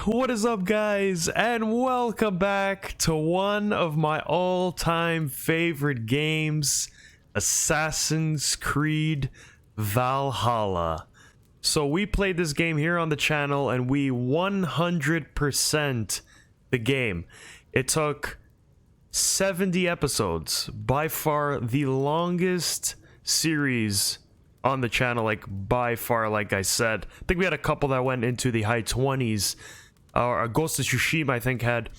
What is up, guys, and welcome back to one of my all-time favorite games, Assassin's Creed Valhalla. So we played this game here on the channel and we 100% the game. It took 70 episodes, by far the longest series on the channel, like by far. Like I said, I think we had a couple that went into the high 20s. Ghost of Tsushima, I think, had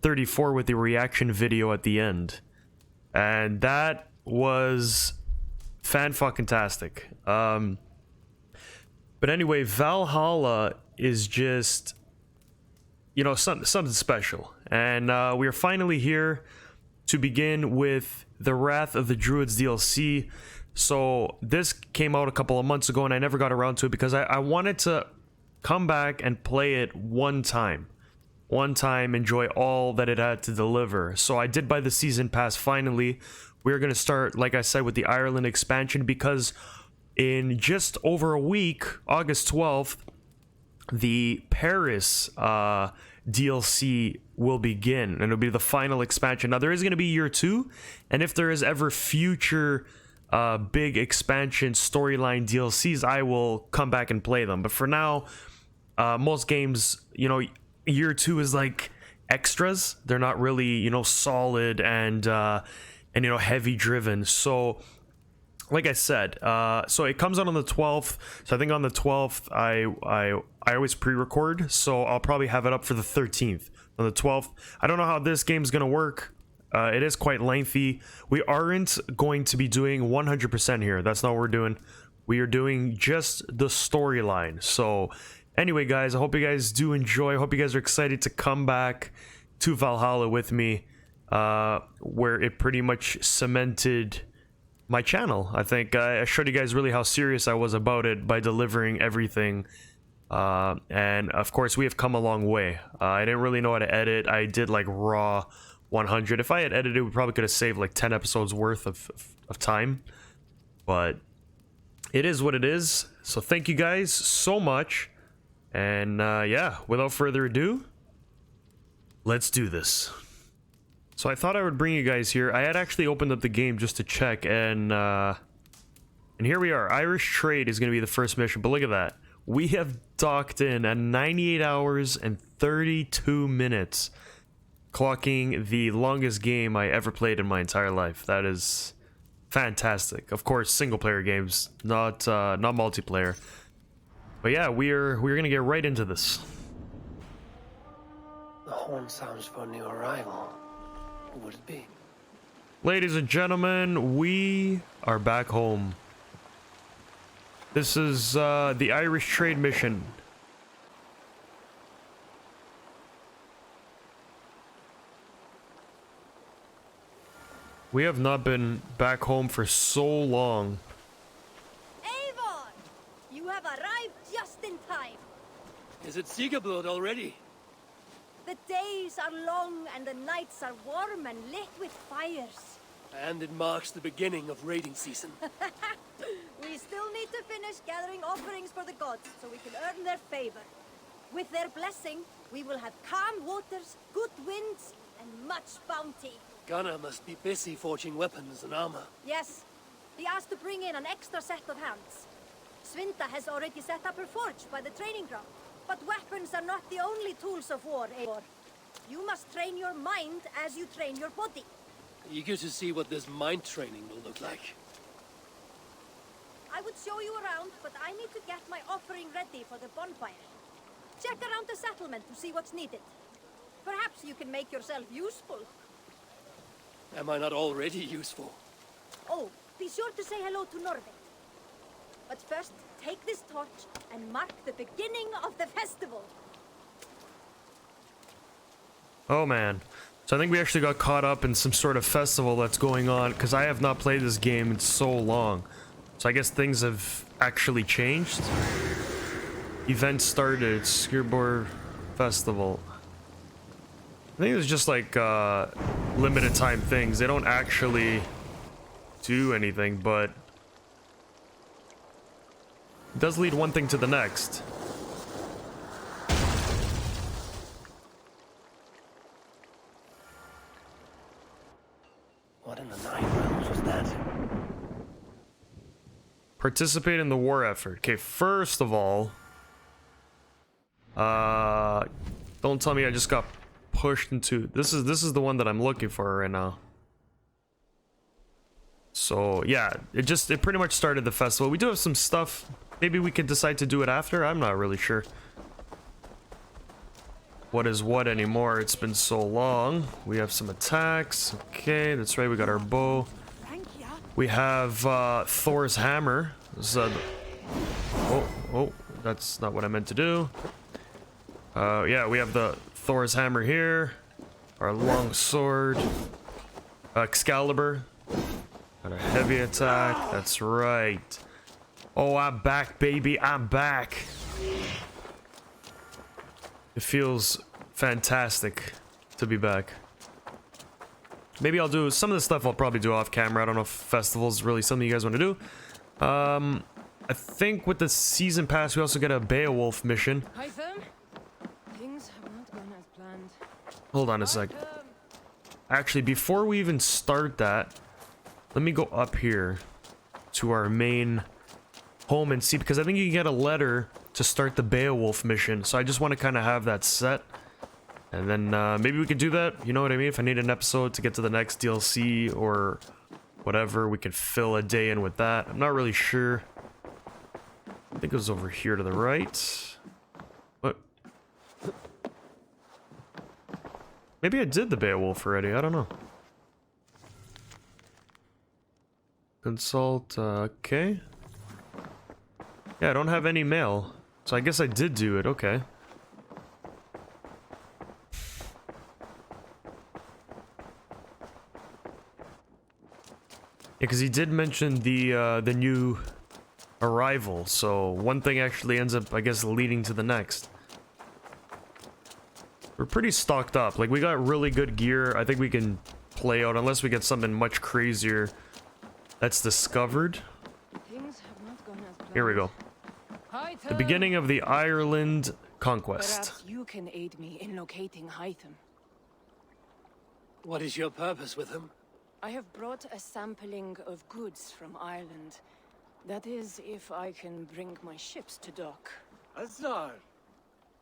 34 with the reaction video at the end, and that was fan-fucking-tastic. But anyway, Valhalla is just, you know, something special, and we are finally here to begin with the Wrath of the Druids DLC. So this came out a couple of months ago and I never got around to it because I wanted to come back and play it one time, enjoy all that it had to deliver. So I did buy the season pass finally. We're going to start, like I said, with the Ireland expansion because in just over a week, August 12th, the Paris DLC will begin and it'll be the final expansion. Now there is going to be year 2, and if there is ever future big expansion storyline DLCs, I will come back and play them. But for now, most games, you know, year 2 is like extras. They're not really, you know, solid and you know, heavy driven. So like I said, so it comes out on the 12th. So I think on the 12th I always pre-record, so I'll probably have it up for the 13th. On the 12th, I don't know how this game's gonna work. It is quite lengthy. We aren't going to be doing 100% here. That's not what we're doing. We are doing just the storyline. So anyway, guys, I hope you guys do enjoy. I hope you guys are excited to come back to Valhalla with me, where it pretty much cemented my channel. I think I showed you guys really how serious I was about it by delivering everything. And of course, we have come a long way. I didn't really know how to edit. I did like raw 100. If I had edited, we probably could have saved like 10 episodes worth of time, but it is what it is. So thank you guys so much, and yeah, without further ado, let's do this. So I thought I would bring you guys here. I had actually opened up the game just to check, and here we are. Irish trade is going to be the first mission, but look at that. We have docked in at 98 hours and 32 minutes. Clocking the longest game I ever played in my entire life. That is fantastic. Of course, single player games, not multiplayer. But yeah, we're gonna get right into this. The horn sounds for a new arrival. Who would it be? Ladies and gentlemen, we are back home. This is the Irish trade mission. We have not been back home for so long. Eivor! You have arrived just in time. Is it Sigurd already? The days are long and the nights are warm and lit with fires. And it marks the beginning of raiding season. We still need to finish gathering offerings for the gods so we can earn their favor. With their blessing, we will have calm waters, good winds, and much bounty. Gunnar must be busy forging weapons and armor. Yes, he asked to bring in an extra set of hands. Svinda has already set up her forge by the training ground. But weapons are not the only tools of war, Eivor. You must train your mind as you train your body. Eager to see what this mind training will look like. I would show you around, but I need to get my offering ready for the bonfire. Check around the settlement to see what's needed. Perhaps you can make yourself useful. Am I not already useful? Oh, be sure to say hello to Norvik. But first, take this torch and mark the beginning of the festival. Oh man. So I think we actually got caught up in some sort of festival that's going on, because I have not played this game in so long. So I guess things have actually changed. Event started, Skirborg Festival. I think it's just like limited time things. They don't actually do anything, but it does lead one thing to the next. Participate in the war effort. Okay, first of all, don't tell me I just got pushed into this is the one that I'm looking for right now. So yeah, it pretty much started the festival. We do have some stuff. Maybe we could decide to do it after. I'm not really sure what is what anymore. It's been so long. We have some attacks. Okay, that's right. We got our bow. We have Thor's hammer. Oh, that's not what I meant to do. Yeah, we have the Thor's hammer here. Our long sword. Excalibur. Got a heavy attack. That's right. Oh, I'm back, baby. I'm back. It feels fantastic to be back. Maybe I'll do some of the stuff I'll probably do off camera. I don't know if festivals really something you guys want to do. I think with the season pass we also get a Beowulf mission. Things have not gone as planned. Hold on a sec. Actually, before we even start that, let me go up here to our main home and see, because I think you can get a letter to start the Beowulf mission. So I just want to kind of have that set. And then maybe we could do that, you know what I mean? If I need an episode to get to the next DLC or whatever, we could fill a day in with that. I'm not really sure. I think it was over here to the right. What? Maybe I did the Beowulf already, I don't know. Consult, okay. Yeah, I don't have any mail. So I guess I did do it, okay. Yeah, because he did mention the new arrival, so one thing actually ends up, I guess, leading to the next. We're pretty stocked up. Like, we got really good gear. I think we can play out, unless we get something much crazier that's discovered. Things have not gone as planned. Here we go. The beginning of the Ireland conquest. Perhaps you can aid me in locating Hytham. What is your purpose with him? I have brought a sampling of goods from Ireland. That is, if I can bring my ships to dock. Azar!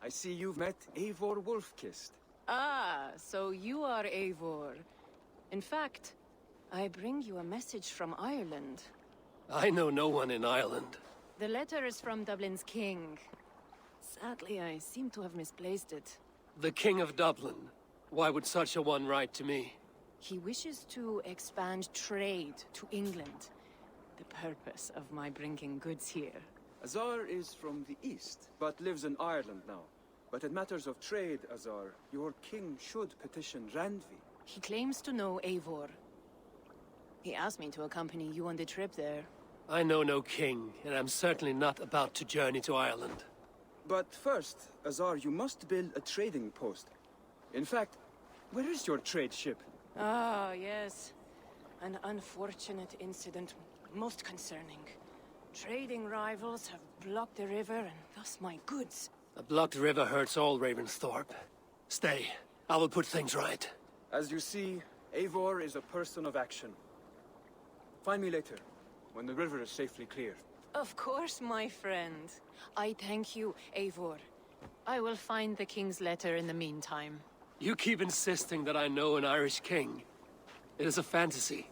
I see you've met Eivor Wolfkist. Ah, so you are Eivor. In fact, I bring you a message from Ireland. I know no one in Ireland. The letter is from Dublin's king. Sadly, I seem to have misplaced it. The King of Dublin. Why would such a one write to me? He wishes to expand trade to England. The purpose of my bringing goods here. Azar is from the east, but lives in Ireland now. But in matters of trade, Azar, your king should petition Randvi. He claims to know Eivor. He asked me to accompany you on the trip there. I know no king, and I'm certainly not about to journey to Ireland. But first, Azar, you must build a trading post. In fact, where is your trade ship? Ah, yes. An unfortunate incident, most concerning. Trading rivals have blocked the river, and thus my goods. A blocked river hurts all Ravensthorpe. Stay. I will put things right. As you see, Eivor is a person of action. Find me later, when the river is safely cleared. Of course, my friend. I thank you, Eivor. I will find the king's letter in the meantime. You keep insisting that I know an Irish king. It is a fantasy.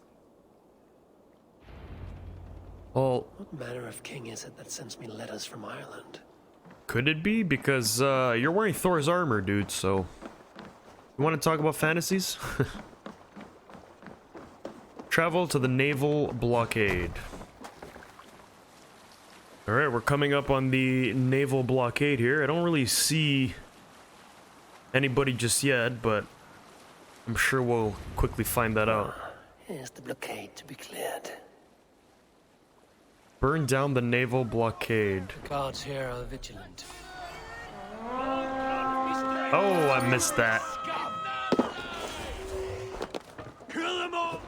Well, What manner of king is it that sends me letters from Ireland? could it be? Because you're wearing Thor's armor, dude, so... You want to talk about fantasies? Travel to the naval blockade. Alright, we're coming up on the naval blockade here. I don't really see anybody just yet, but I'm sure we'll quickly find that out. Here's the blockade to be cleared. Burn down the naval blockade. The guards here are vigilant. Oh, I missed that. Kill them all!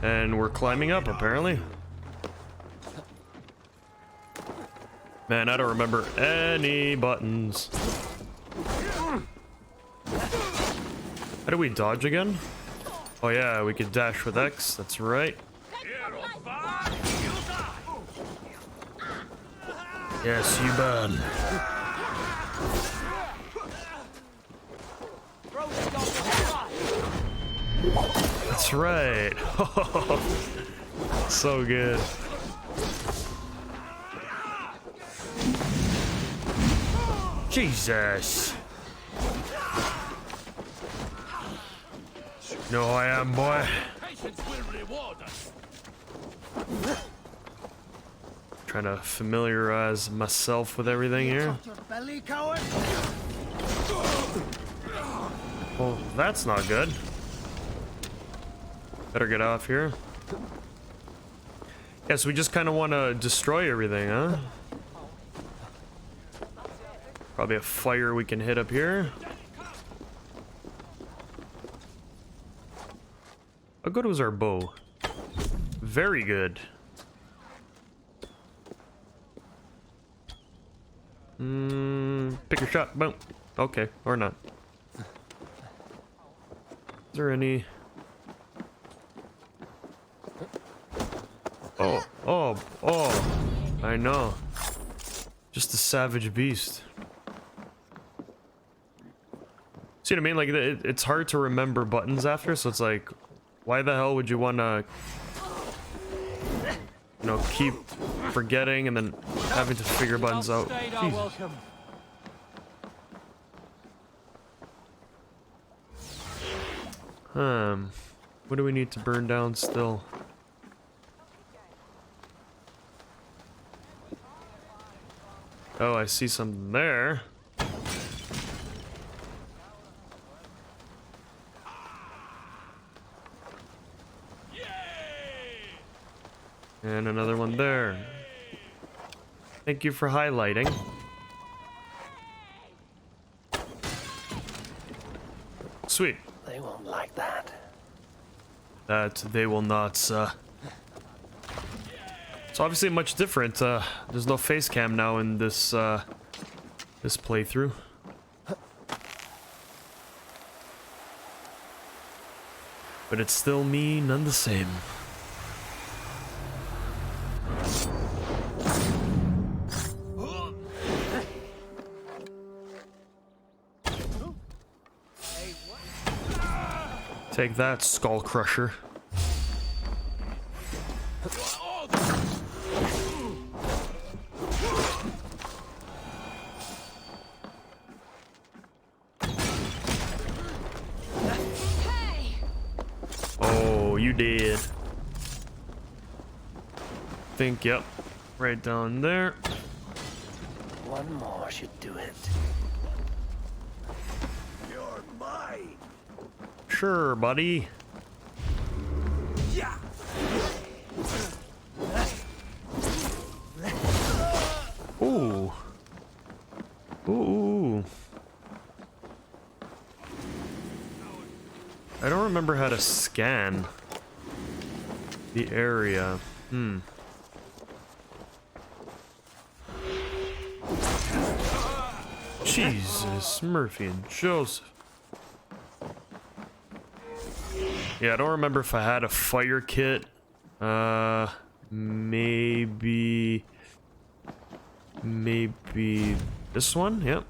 And we're climbing up, apparently. Man, I don't remember any buttons. How do we dodge again? Oh yeah, we could dash with X, that's right. Yes, you burn. That's right. So good. Jesus. Know who I am, boy. Patience will reward us. Trying to familiarize myself with everything here. Your belly, coward. Well, that's not good. Better get off here. Yes, we just kind of want to destroy everything, huh? Probably a fire we can hit up here. How good was our bow? Very good. Pick your shot. Boom. Okay, or not. Is there any... Oh, I know. Just a savage beast. See what I mean? Like, it's hard to remember buttons after, so it's like, why the hell would you want to, you know, keep forgetting and then having to figure buttons out? Jesus. What do we need to burn down still? Oh, I see something there. And another one there. Thank you for highlighting. Sweet. They won't like that. That they will not, It's obviously much different. There's no face cam now in this, this playthrough. But it's still me, none the same. Take that, Skull Crusher. Oh, you did. Think, yep. Right down there. One more should do it. You're mine. Sure, buddy. Yeah. Ooh. Ooh. I don't remember how to scan the area. Jesus, Murphy and Joseph. Yeah, I don't remember if I had a fire kit. Maybe this one? Yep.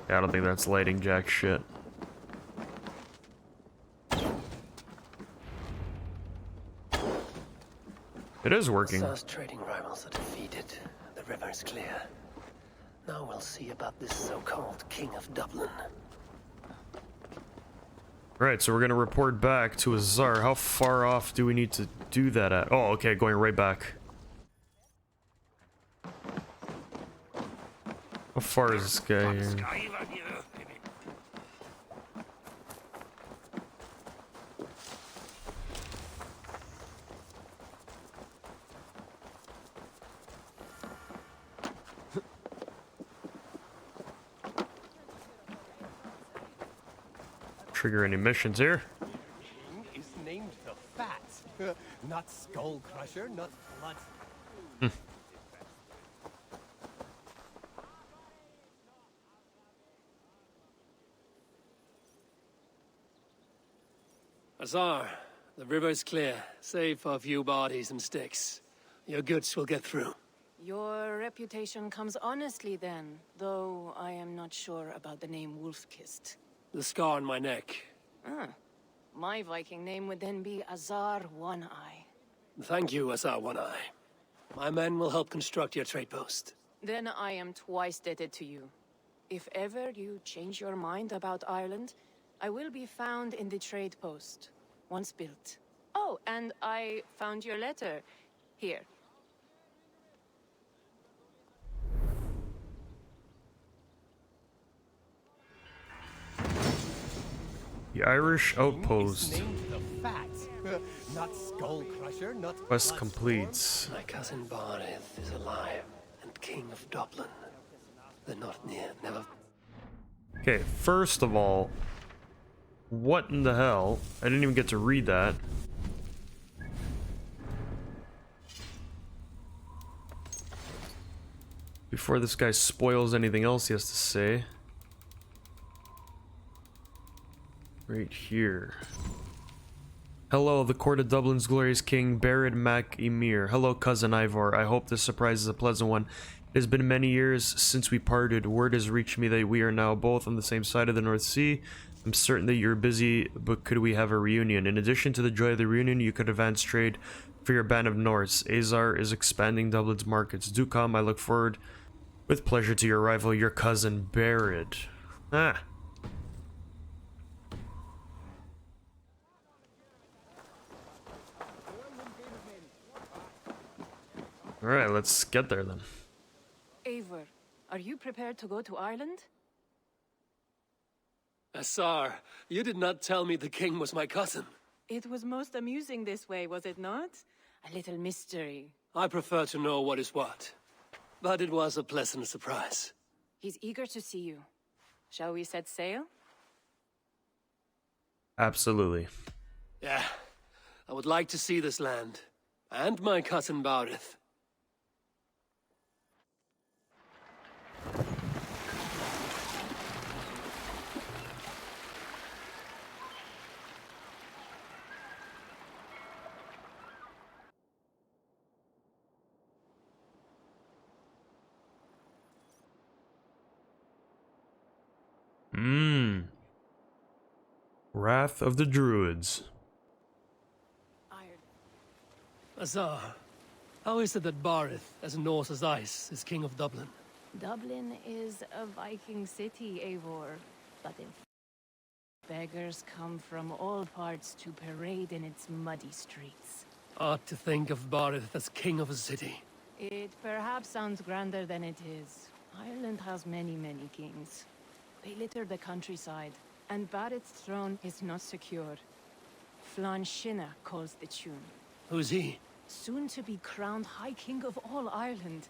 Yeah, I don't think that's lighting jack shit. It is working. Those trading rivals are defeated. The river's clear. Now we'll see about this so-called King of Dublin. Right, so we're gonna report back to Azar. How far off do we need to do that at? Oh, okay, going right back. How far is this guy here? Trigger any missions here? Is named the Fat, not Skull Crusher, not Blood. Azar, the river's clear, save for a few bodies and sticks. Your goods will get through. Your reputation comes honestly then, though I am not sure about the name Wolf-Kissed. The scar on my neck. Ah, my Viking name would then be Azar One-Eye. Thank you, Azar One-Eye. My men will help construct your trade post. Then I am twice indebted to you. If ever you change your mind about Ireland, I will be found in the trade post, once built. Oh, and I found your letter. Here. The Irish Outpost. Is named the Fat. Not Skull Crusher, not Quest Blood completes. My cousin Barith is alive and king of Dublin. The North near, never... Okay, first of all, what in the hell? I didn't even get to read that. Before this guy spoils anything else he has to say. Right here. Hello, the court of Dublin's glorious king, Barid Mac Emir. Hello, cousin Eivor. I hope this surprise is a pleasant one. It has been many years since we parted. Word has reached me that we are now both on the same side of the North Sea. I'm certain that you're busy, but could we have a reunion? In addition to the joy of the reunion, you could advance trade for your band of Norse. Azar is expanding Dublin's markets. Do come, I look forward with pleasure to your arrival, your cousin Barid. Ah. Alright, let's get there then. Eivor, are you prepared to go to Ireland? Azar, you did not tell me the king was my cousin. It was most amusing this way, was it not? A little mystery. I prefer to know what is what. But it was a pleasant surprise. He's eager to see you. Shall we set sail? Absolutely. Yeah, I would like to see this land. And my cousin Barith. Wrath of the Druids. Ireland. Azar, how is it that Barith, as Norse as ice, is king of Dublin? Dublin is a Viking city, Eivor, but in beggars come from all parts to parade in its muddy streets. Odd to think of Barith as king of a city. It perhaps sounds grander than it is. Ireland has many, many kings. They litter the countryside, and Barith's throne is not secure. Flann Sinna calls the tune. Who's he? Soon to be crowned High King of all Ireland.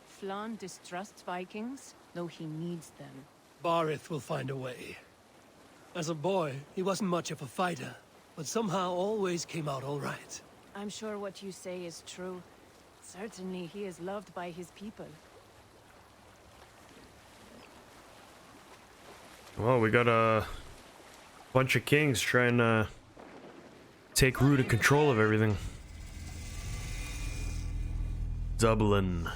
Flann distrusts Vikings, though he needs them. Barith will find a way. As a boy, he wasn't much of a fighter, but somehow always came out all right. I'm sure what you say is true. Certainly he is loved by his people. Well, we got a bunch of kings trying to take root and control of everything. Dublin.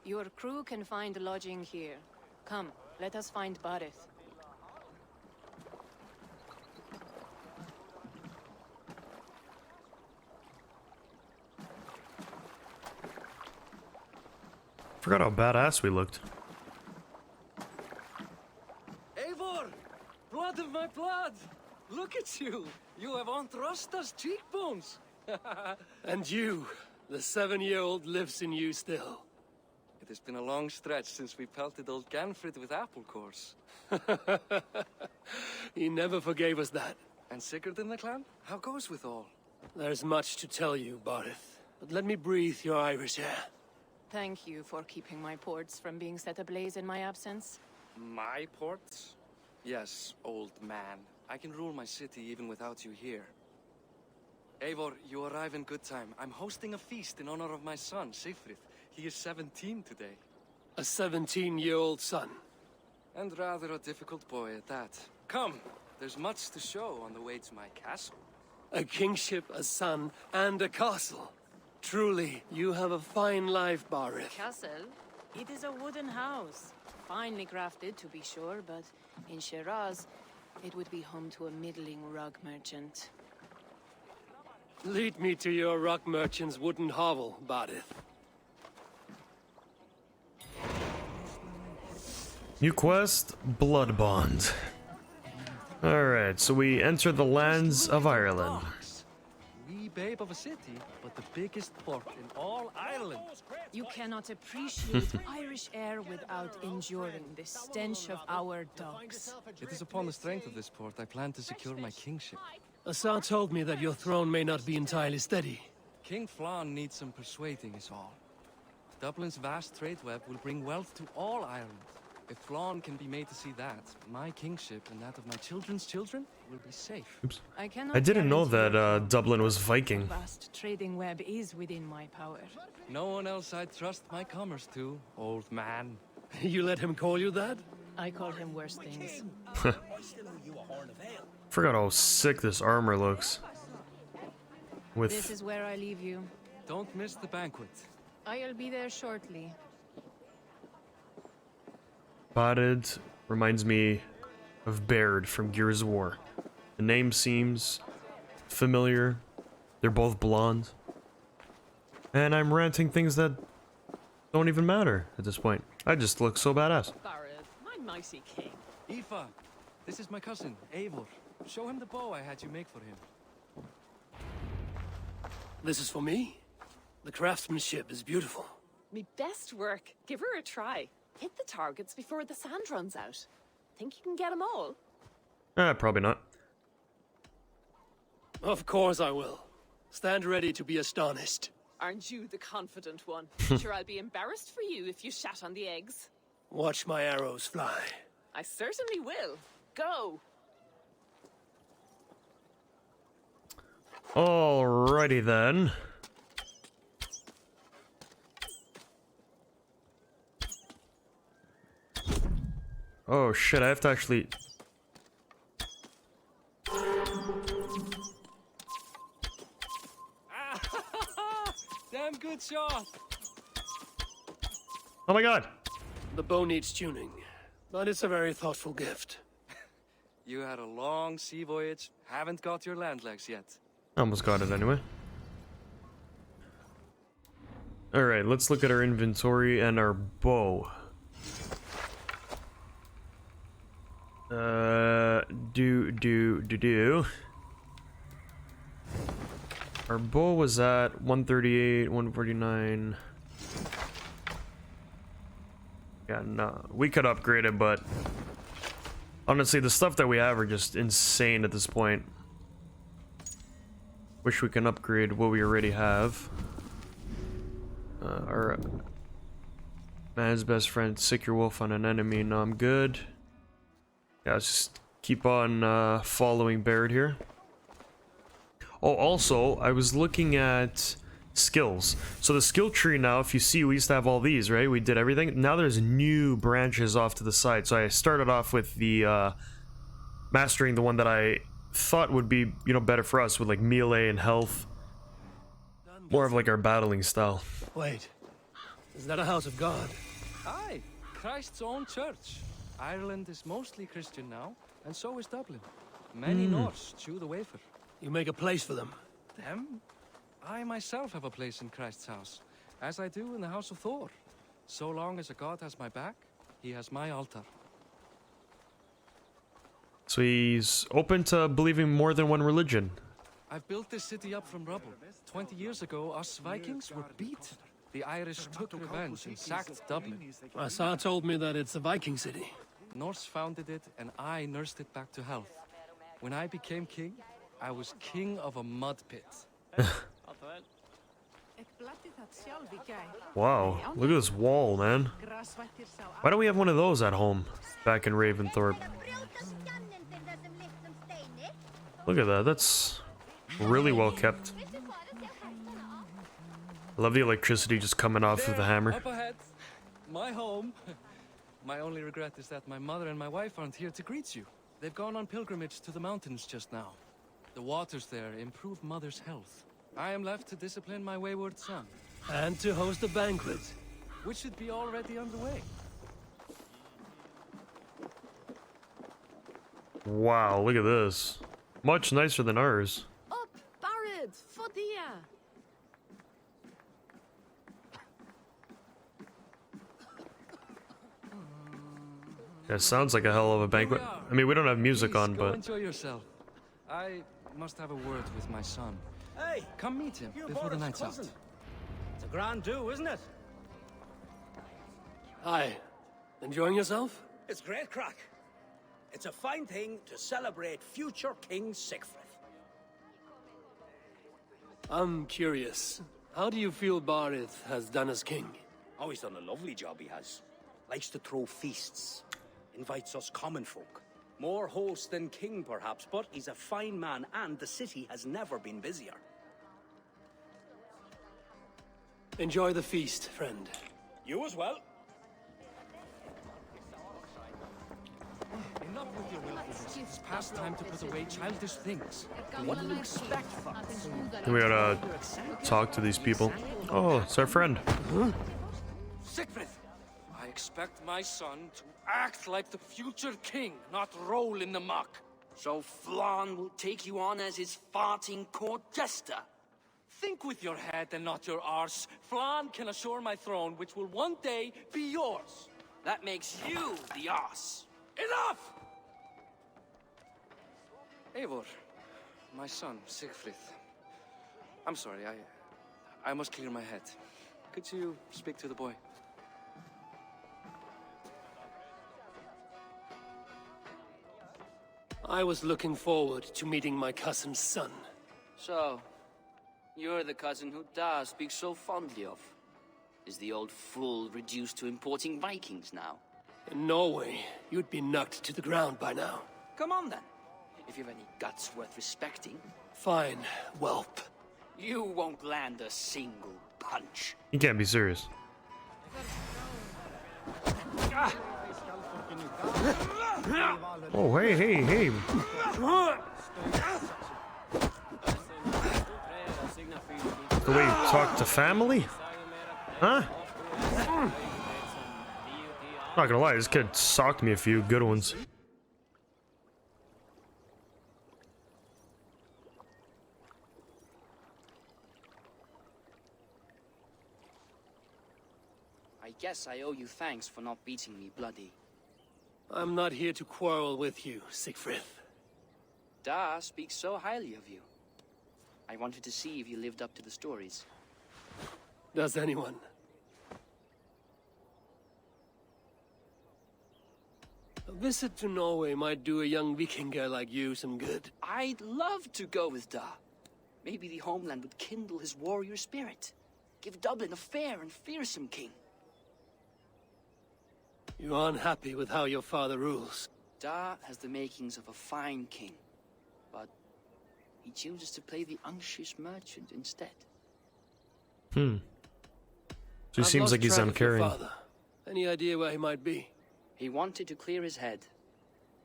Your crew can find lodging here. Come, let us find Barith. Forgot how badass we looked. Eivor! Blood of my blood! Look at you! You have Aunt Rosta's cheekbones! And you, the 7-year-old lives in you still. It has been a long stretch since we pelted old Ganfrid with apple cores. He never forgave us that. And Sigurd in the clan? How goes with all? There's much to tell you, Barith, but let me breathe your Irish air. Thank you for keeping my ports from being set ablaze in my absence. My ports? Yes, old man. I can rule my city even without you here. Eivor, you arrive in good time. I'm hosting a feast in honor of my son, Sigfrid. He is 17 today. A 17-year-old son. And rather a difficult boy at that. Come, there's much to show on the way to my castle. A kingship, a son, and a castle. Truly, you have a fine life, Barith. Castle? It is a wooden house. Finely crafted, to be sure, but in Shiraz, it would be home to a middling rug merchant. Lead me to your rock merchant's wooden hovel, Barith. New quest, Blood Bond. Alright, so we enter the lands of Ireland. Wee babe of a city, but the biggest port in all Ireland. You cannot appreciate Irish air without enduring the stench of our dogs. It is upon the strength of this port I plan to secure my kingship. Assar told me that your throne may not be entirely steady. King Flann needs some persuading is all. Dublin's vast trade web will bring wealth to all Ireland. If Flann can be made to see that, my kingship and that of my children's children will be safe. Oops. I cannot I didn't know guarantee that Dublin was Viking. vast trading web is within my power. No one else I'd trust my commerce to, old man. You let him call you that? I call him worse things. Forgot how sick this armor looks. This With is where I leave you. Don't miss the banquet. I'll be there shortly. Spotted reminds me of Baird from Gears of War. The name seems familiar. They're both blonde. And I'm ranting things that don't even matter at this point. I just look so badass. Barith, my mighty king. Aoife, this is my cousin, Eivor. Show him the bow I had you make for him. This is for me? The craftsmanship is beautiful. Me best work. Give her a try. Hit the targets before the sand runs out. Think you can get them all? Probably not. Of course I will. Stand ready to be astonished. Aren't you the confident one? Sure, I'll be embarrassed for you if you shat on the eggs. Watch my arrows fly. I certainly will. Go! Alrighty then. Oh shit, I have to actually... Damn good shot! Oh my god! The bow needs tuning, but it's a very thoughtful gift. You had a long sea voyage, haven't got your land legs yet. Almost got it anyway. Alright, let's look at our inventory and our bow. Our bow was at 138, 149. Yeah, no, we could upgrade it, but honestly, the stuff that we have are just insane at this point. Wish we can upgrade what we already have. Our man's best friend, sick your wolf on an enemy. No, I'm good. Yeah, let's just keep on following Baird here. Oh, also, I was looking at skills. So the skill tree now, if you see, we used to have all these, right? We did everything. Now there's new branches off to the side. So I started off with the mastering the one that I thought would be, you know, better for us with like melee and health. More of like our battling style. Wait, is that a house of God? Aye, Christ's own church. Ireland is mostly Christian now, and so is Dublin. Many Norse chew the wafer. You make a place for them. Them? I myself have a place in Christ's house, as I do in the house of Thor. So long as a god has my back, he has my altar. So he's open to believing more than one religion. I've built this city up from rubble. 20 years ago, us Vikings were beat. The Irish took revenge and sacked Dublin. Assar told me that it's a Viking city. Norse founded it, and I nursed it back to health. When I became king, I was king of a mud pit. Wow, look at this wall, man. Why don't we have one of those at home back in Ravensthorpe? Look at that, that's really well kept. I love the electricity just coming off of the hammer. Up ahead, my home. My only regret is that my mother and my wife aren't here to greet you. They've gone on pilgrimage to the mountains just now. The waters there improve mother's health. I am left to discipline my wayward son. And to host a banquet. Which should be already underway. Wow, look at this. Much nicer than ours. Up, Barrett, Fodia. Yeah, sounds like a hell of a banquet. I mean, we don't have music Please, on, go but... enjoy yourself. I must have a word with my son. Hey, come meet him before the night's out. It's a grand do, isn't it? Hi. Enjoying yourself? It's great crack. It's a fine thing to celebrate future King Sigfrid. I'm curious. How do you feel Barith has done as king? Oh, he's done a lovely job, he has. Likes to throw feasts. Invites us common folk. More host than king, perhaps, but he's a fine man, and the city has never been busier. Enjoy the feast, friend. You as well. Enough with your willfulness. It's past time to put away childish things. What do you expect from us? We gotta talk to these people. Oh, it's our friend. Sigfrid! I expect my son to act like the future king, not roll in the muck. So Flan will take you on as his farting court jester? Think with your head and not your arse. Flan can assure my throne, which will one day be yours. That makes you the arse. Enough! Eivor, my son, Sigfrid. I'm sorry, I must clear my head. Could you speak to the boy? I was looking forward to meeting my cousin's son. So, you're the cousin who Da speaks so fondly of. Is the old fool reduced to importing Vikings now? In Norway, you'd be knocked to the ground by now. Come on then, if you've any guts worth respecting. Fine, whelp. You won't land a single punch. You can't be serious. Oh, hey. The way you talk to family? Huh? Not gonna lie, this kid socked me a few good ones. I guess I owe you thanks for not beating me bloody. I'm not here to quarrel with you, Sigfrid. Da speaks so highly of you. I wanted to see if you lived up to the stories. Does anyone? A visit to Norway might do a young Viking girl like you some good. I'd love to go with Da. Maybe the homeland would kindle his warrior spirit. Give Dublin a fair and fearsome king. You're unhappy with how your father rules. Da has the makings of a fine king, but he chooses to play the unctuous merchant instead. So he seems like he's uncaring. Any idea where he might be? He wanted to clear his head.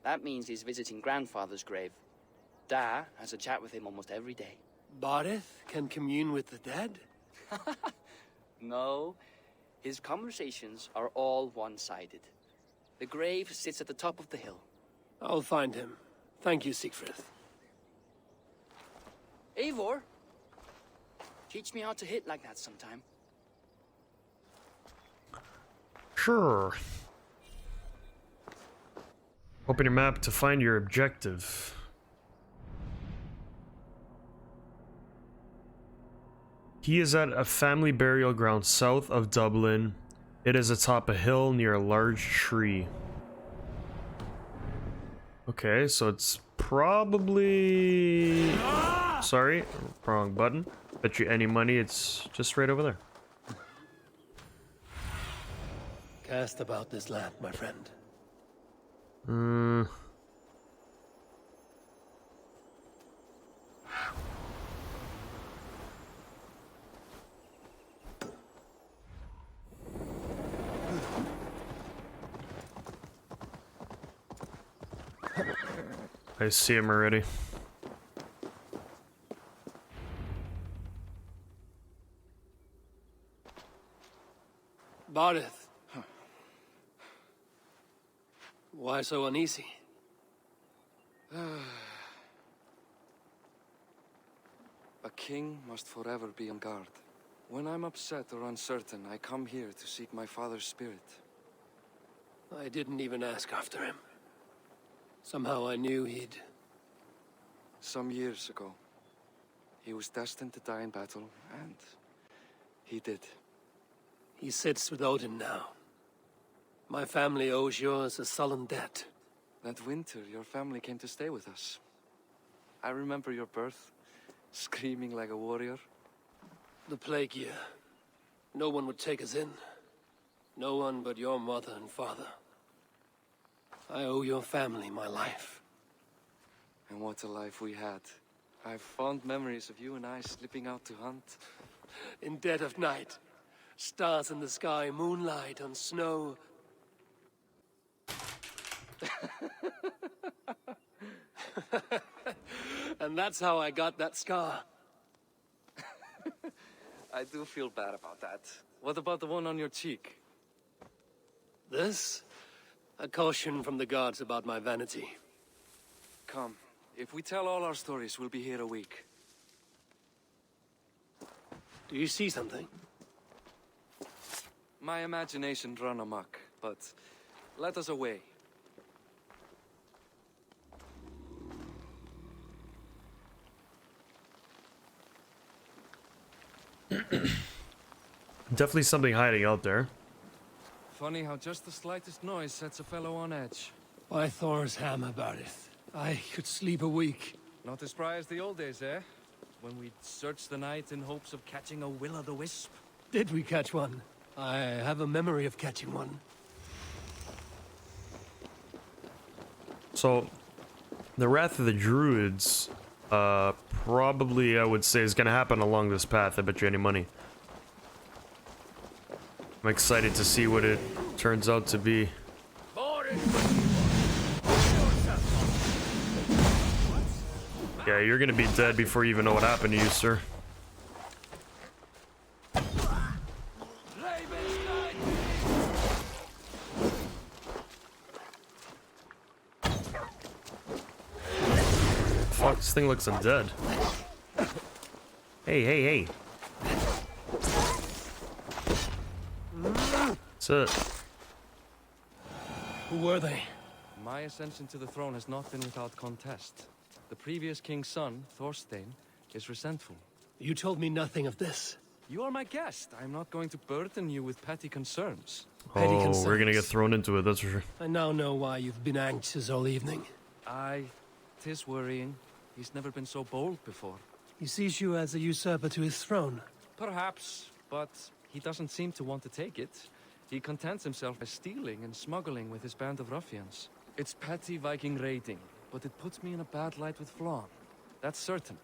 That means he's visiting grandfather's grave. Da has a chat with him almost every day. Barith can commune with the dead? No. His conversations are all one-sided. The grave sits at the top of the hill. I'll find him. Thank you, Sigfrid. Eivor, teach me how to hit like that sometime. Sure. Open your map to find your objective. He is at a family burial ground south of Dublin. It is atop a hill near a large tree. Okay, so it's probably... Sorry, wrong button. Bet you any money it's just right over there. Cast about this land, my friend. I see him already. Barith. Why so uneasy? A king must forever be on guard. When I'm upset or uncertain, I come here to seek my father's spirit. I didn't even ask after him. Somehow I knew he'd... Some years ago, he was destined to die in battle, and he did. He sits with Odin now. My family owes yours a sullen debt. That winter, your family came to stay with us. I remember your birth, screaming like a warrior. The plague year. No one would take us in. No one but your mother and father. I owe your family my life. And what a life we had. I have fond memories of you and I slipping out to hunt. In dead of night. Stars in the sky, moonlight on snow. And that's how I got that scar. I do feel bad about that. What about the one on your cheek? This? A caution from the gods about my vanity. Come. If we tell all our stories, we'll be here a week. Do you see something? My imagination run amok, but let us away. Definitely something hiding out there. Funny how just the slightest noise sets a fellow on edge. Why Thor's hammer about it. I could sleep a week. Not as spry as the old days, eh? When we'd search the night in hopes of catching a will-o'-the-wisp. Did we catch one? I have a memory of catching one. So, the Wrath of the Druids, probably, I would say, is gonna happen along this path. I bet you any money. I'm excited to see what it turns out to be. Yeah, you're gonna be dead before you even know what happened to you, sir. Fuck, this thing looks undead. Hey, hey, hey. That's it. Who were they? My ascension to the throne has not been without contest. The previous king's son, Thorstein, is resentful. You told me nothing of this. You are my guest. I am not going to burden you with petty concerns. Petty Oh, concerns. we're gonna get thrown into it, that's for sure. I now know why you've been anxious all evening. Aye, 'tis worrying. He's never been so bold before. He sees you as a usurper to his throne. Perhaps, but he doesn't seem to want to take it. He contents himself by stealing and smuggling with his band of ruffians. It's petty Viking raiding, but it puts me in a bad light with Flann. That's certain.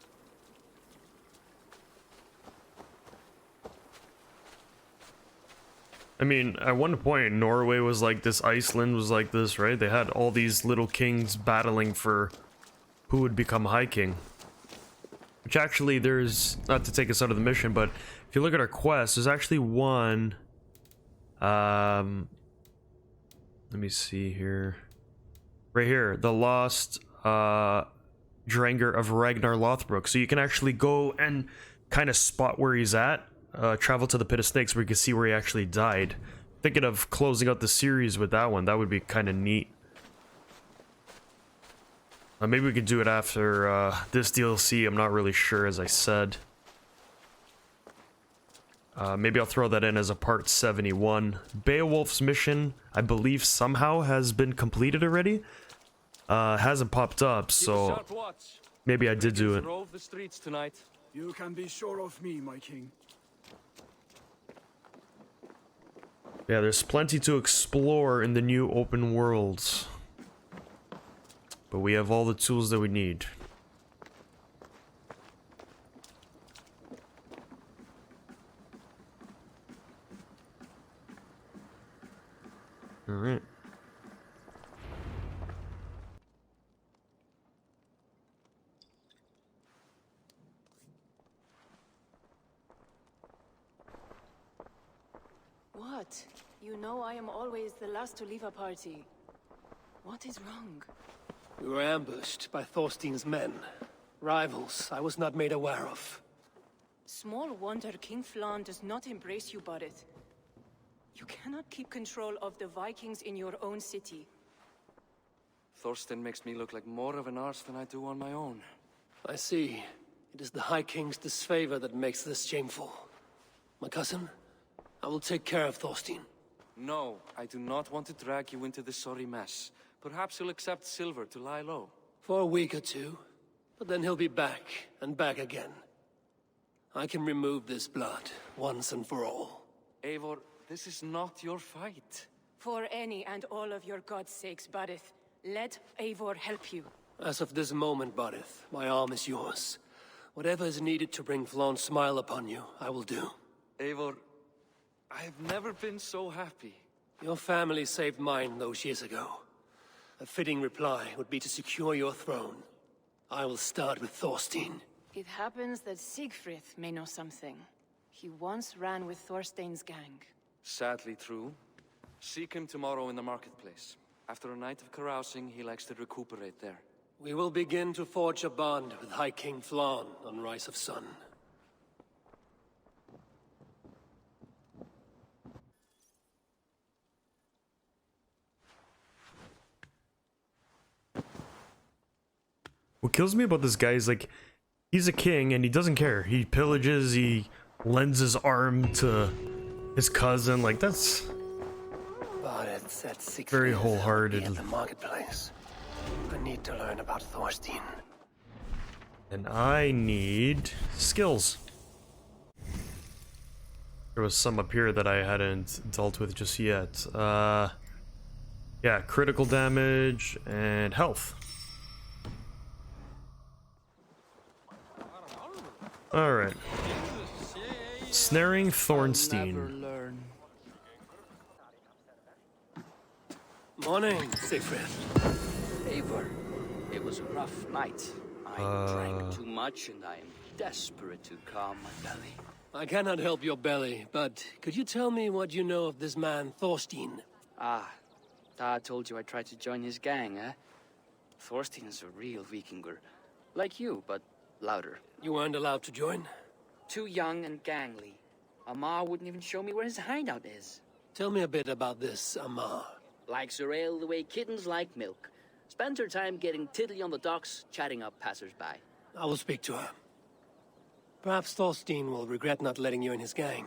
I mean, at one point, Norway was like this, Iceland was like this, right? They had all these little kings battling for who would become High King. Which actually, there's, not to take us out of the mission, but if you look at our quest, there's actually one, let me see here. Right here, the Lost, Dranger of Ragnar Lothbrok. So you can actually go and kind of spot where he's at. Travel to the Pit of Snakes where you can see where he actually died. Thinking of closing out the series with that one. That would be kind of neat. Maybe we could do it after this DLC. I'm not really sure, as I said. Maybe I'll throw that in as a part 71. Beowulf's mission, I believe, somehow has been completed already. Hasn't popped up, so maybe I did do it. Rove the streets tonight. You can be sure of me, my king. Yeah, there's plenty to explore in the new open worlds. But we have all the tools that we need. Alright. What? You know I am always the last to leave a party. What is wrong? We were ambushed by Thorstein's men. Rivals I was not made aware of. Small wonder King Flan does not embrace you, Borith. You cannot keep control of the Vikings in your own city. Thorstein makes me look like more of an arse than I do on my own. I see. It is the High King's disfavor that makes this shameful. My cousin, I will take care of Thorstein. No, I do not want to drag you into this sorry mess. Perhaps he'll accept silver to lie low. For a week or two, but then he'll be back, and back again. I can remove this blood, once and for all. Eivor, this is not your fight. For any and all of your god's sakes, Borith, let Eivor help you. As of this moment, Borith, my arm is yours. Whatever is needed to bring Flaun's smile upon you, I will do. Eivor, I have never been so happy. Your family saved mine those years ago. A fitting reply would be to secure your throne. I will start with Thorstein. It happens that Siegfried may know something. He once ran with Thorstein's gang. Sadly true. Seek him tomorrow in the marketplace. After a night of carousing, he likes to recuperate there. We will begin to forge a bond with High King Flan on Rise of Sun. What kills me about this guy is like, he's a king and he doesn't care. He pillages, he lends his arm to his cousin, like that's But it's at Siegfried very wholehearted. at the marketplace. I need to learn about Thorstein. And I need skills. There was some up here that I hadn't dealt with just yet. Yeah, critical damage and health. Alright. Snaring Thornstein. Morning, Siegfried. Eivor, it was a rough night. I drank too much and I am desperate to calm my belly. I cannot help your belly, but could you tell me what you know of this man, Thorstein? Ah, Dad told you I tried to join his gang, eh? Thorstein is a real Vikinger. Like you, but louder. You weren't allowed to join? Too young and gangly. Amar wouldn't even show me where his hideout is. Tell me a bit about this Amar. Likes her ale the way kittens like milk. Spends her time getting tiddly on the docks, chatting up passers-by. I will speak to her. Perhaps Thorstein will regret not letting you in his gang.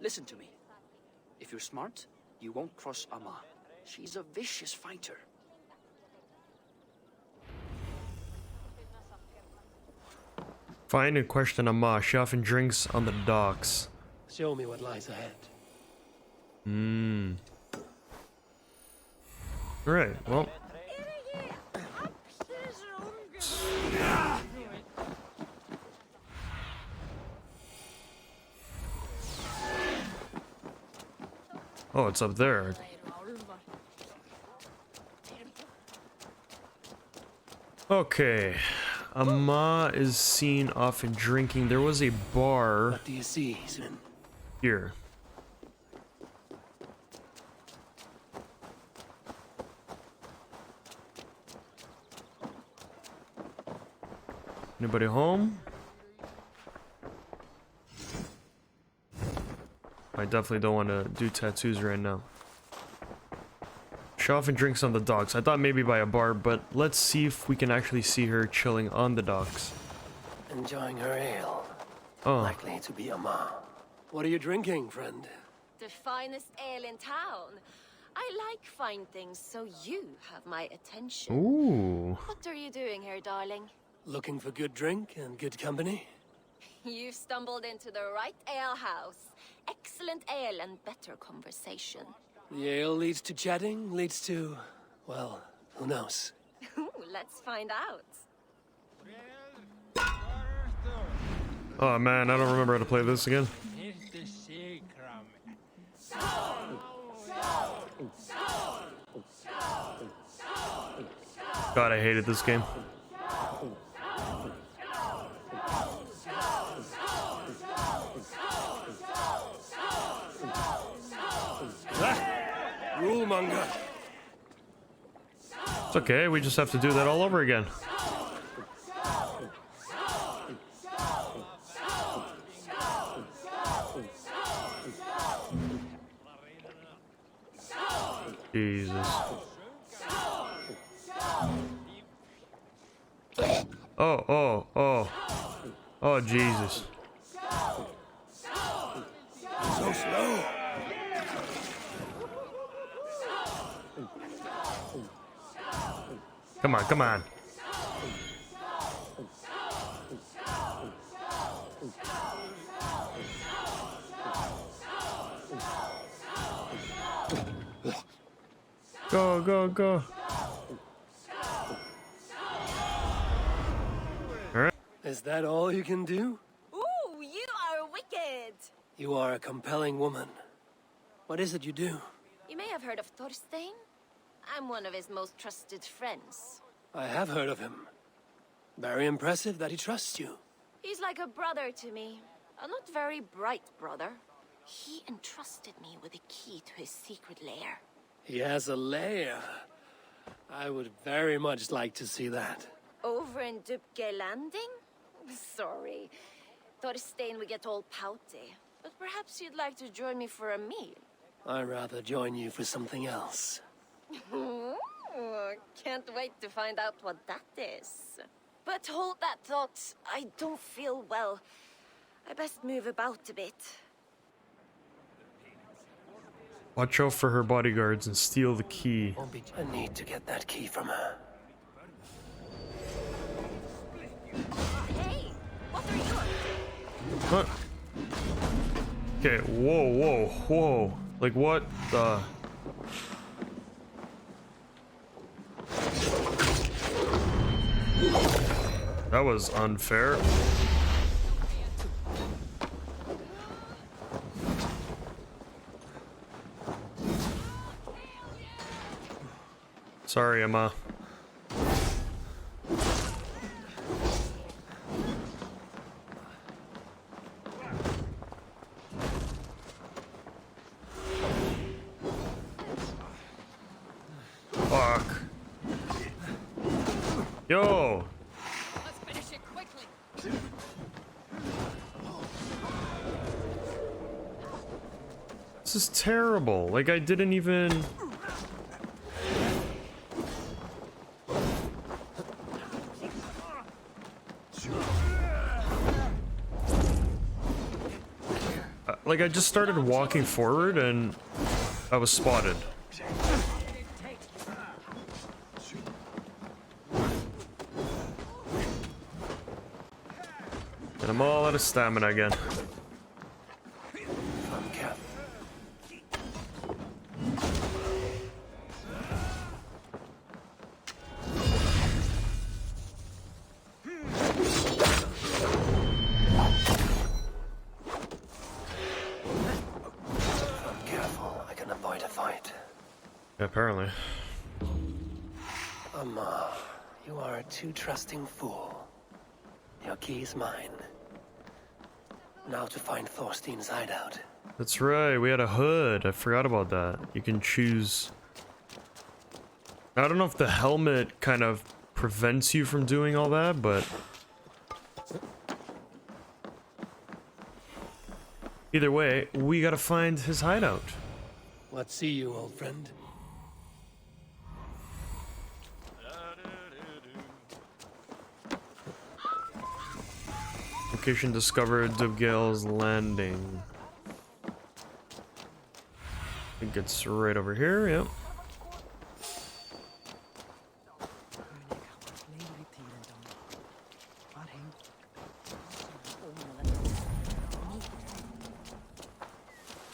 Listen to me. If you're smart, you won't cross Amar. She's a vicious fighter. Find and question Amma. She often drinks on the docks. Show me what lies ahead. Alright, well. Oh, it's up there. Okay. Amma is seen often drinking. There was a bar. What do you see, Sven? Here. Anybody home? I definitely don't want to do tattoos right now. She often drinks on the docks. I thought maybe by a bar, but let's see if we can actually see her chilling on the docks. Enjoying her ale. Oh. Likely to be Amar. What are you drinking, friend? The finest ale in town. I like fine things, so you have my attention. Ooh. What are you doing here, darling? Looking for good drink and good company? You've stumbled into the right ale house. excellent ale and better conversation. The ale leads to chatting, leads to, well, who knows? Let's find out. Oh man, I don't remember how to play this again. God, I hated this game. Rulemonger. It's okay, we just have to do that all over again. Jesus. Oh, Jesus. So slow. Come on, come on. Go, go, go. Alright. Is that all you can do? Ooh, you are wicked! You are a compelling woman. What is it you do? You may have heard of Thorstein. I'm one of his most trusted friends. I have heard of him. Very impressive that he trusts you. He's like a brother to me. A not very bright brother. He entrusted me with the key to his secret lair. He has a lair. I would very much like to see that. Over in Dubke Landing? Sorry. Thorstein would get all pouty. But perhaps you'd like to join me for a meal. I'd rather join you for something else. Ooh, can't wait to find out what that is. But hold that thought. I don't feel well. I best move about a bit. Watch out for her bodyguards and steal the key. I need to get that key from her. Hey, what are you up to? What? Okay, whoa, whoa, whoa. Like what the... That was unfair. Sorry, Emma. Fuck. Yo! Let's finish it quickly. This is terrible. Like, I didn't even... Like, I just started walking forward and I was spotted. And I'm all out of stamina again. Apparently. You are a too trusting fool. Your key is mine. Now to find Thorstein's hideout. That's right, we had a hood. I forgot about that. You can choose... I don't know if the helmet kind of prevents you from doing all that, but... Either way, we gotta find his hideout. What see you, old friend? Location discovered, Dubgale's Landing. I think it's right over here, yep.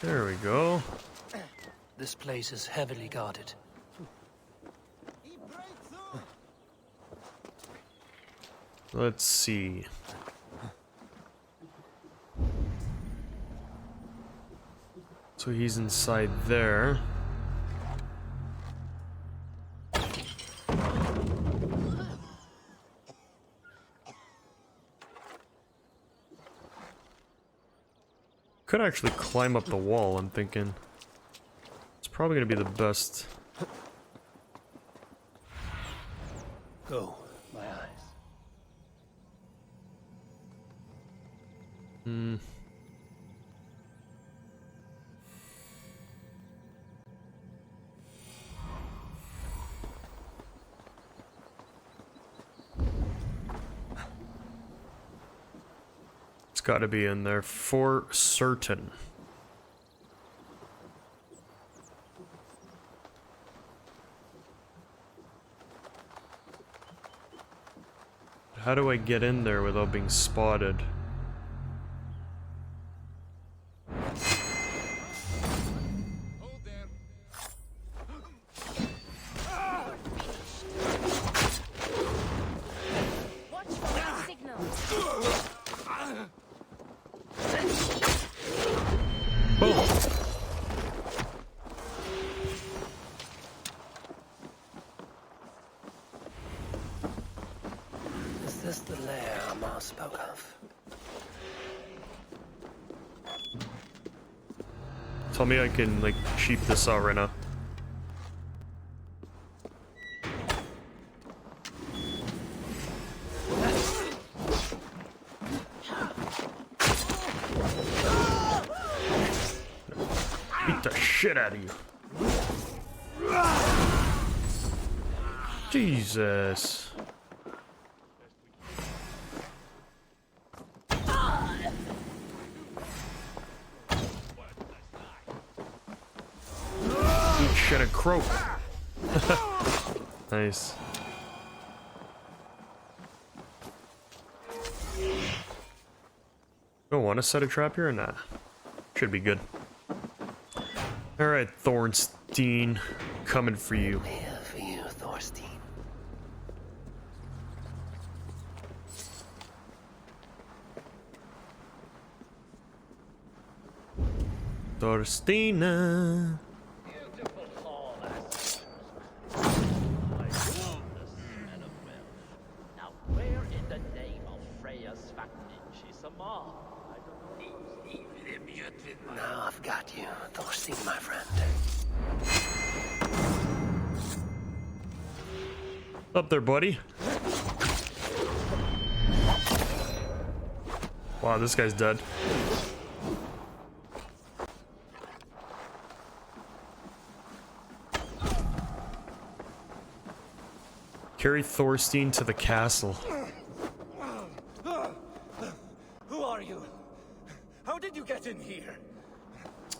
There we go. This place is heavily guarded. Let's see. So he's inside there. Could actually climb up the wall, I'm thinking. It's probably gonna be the best. Go, my eyes. Hmm. It's gotta be in there for certain. How do I get in there without being spotted? Is this the lair Amar spoke of? Tell me I can, like, cheap this out right now. Beat the shit out of you. Jesus. Eat shit and croak. Nice. Don't want to set a trap here or not? Should be good. Alright, Thornstein. Coming for you. Here for you, Thorstein. Thorstina. Now, where in the name of Freya's Vaknin is Amar? Now I've got you, Thorstein, my friend. Up there, buddy. Wow, this guy's dead. Carry Thorstein to the castle. Who are you? How did you get in here?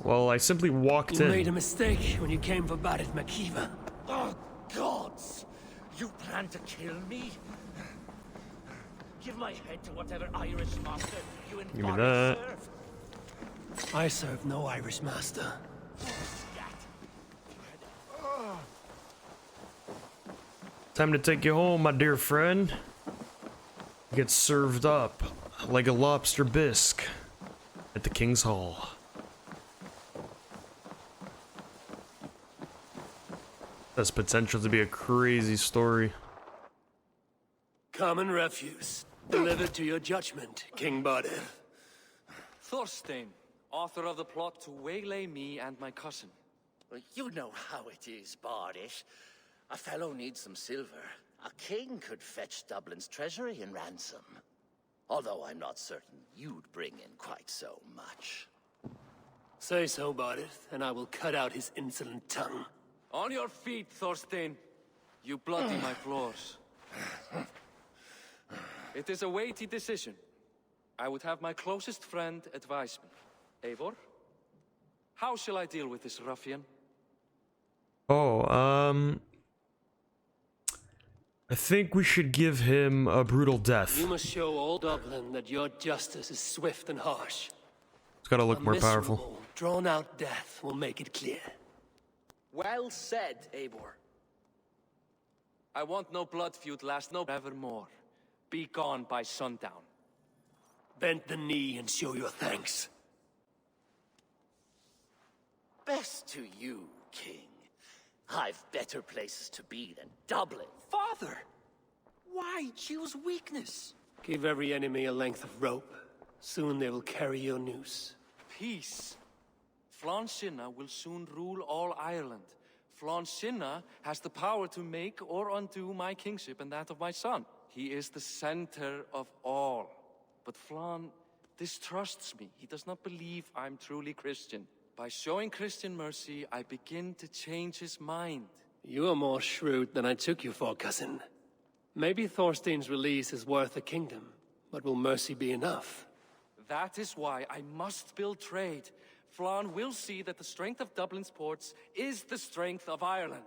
Well, I simply walked in. You made a mistake when you came for Barit Makiva. Oh, gods! You plan to kill me? Give my head to whatever Irish master you and Give me Barit that. serve. I serve no Irish master. Time to take you home, my dear friend. Get served up like a lobster bisque at the King's Hall. That's potential to be a crazy story. Common refuse. Delivered to your judgment, King Badir. Thorstein, author of the plot to waylay me and my cousin. Well, you know how it is, Bardish. A fellow needs some silver. A king could fetch Dublin's treasury in ransom. Although I'm not certain you'd bring in quite so much. Say so, Badir, and I will cut out his insolent tongue. On your feet, Thorstein. You bloody my floors. It is a weighty decision. I would have my closest friend advise me. Eivor, how shall I deal with this ruffian? Oh, I think we should give him a brutal death. You must show all Dublin that your justice is swift and harsh. It's gotta look A more powerful. miserable, Drawn-out death will make it clear. Well said, Eivor. I want no blood feud last no evermore. Be gone by sundown. Bend the knee and show your thanks. Best to you, King. I've better places to be than Dublin. Father! Why choose weakness? Give every enemy a length of rope. Soon they will carry your noose. Peace. Flann Sinna will soon rule all Ireland. Flann Sinna has the power to make or undo my kingship and that of my son. He is the center of all. But Flann distrusts me. He does not believe I'm truly Christian. By showing Christian mercy, I begin to change his mind. You are more shrewd than I took you for, cousin. Maybe Thorstein's release is worth a kingdom, but will mercy be enough? That is why I must build trade. Flann will see that the strength of Dublin's ports is the strength of Ireland.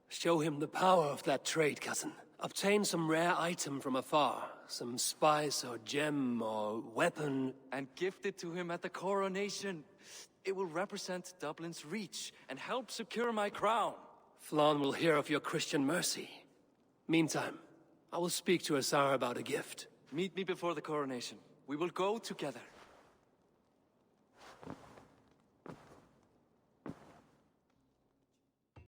Show him the power of that trade, cousin. Obtain some rare item from afar. Some spice or gem or weapon. And gift it to him at the coronation. It will represent Dublin's reach and help secure my crown. Flann will hear of your Christian mercy. Meantime, I will speak to Asar about a gift. Meet me before the coronation. We will go together.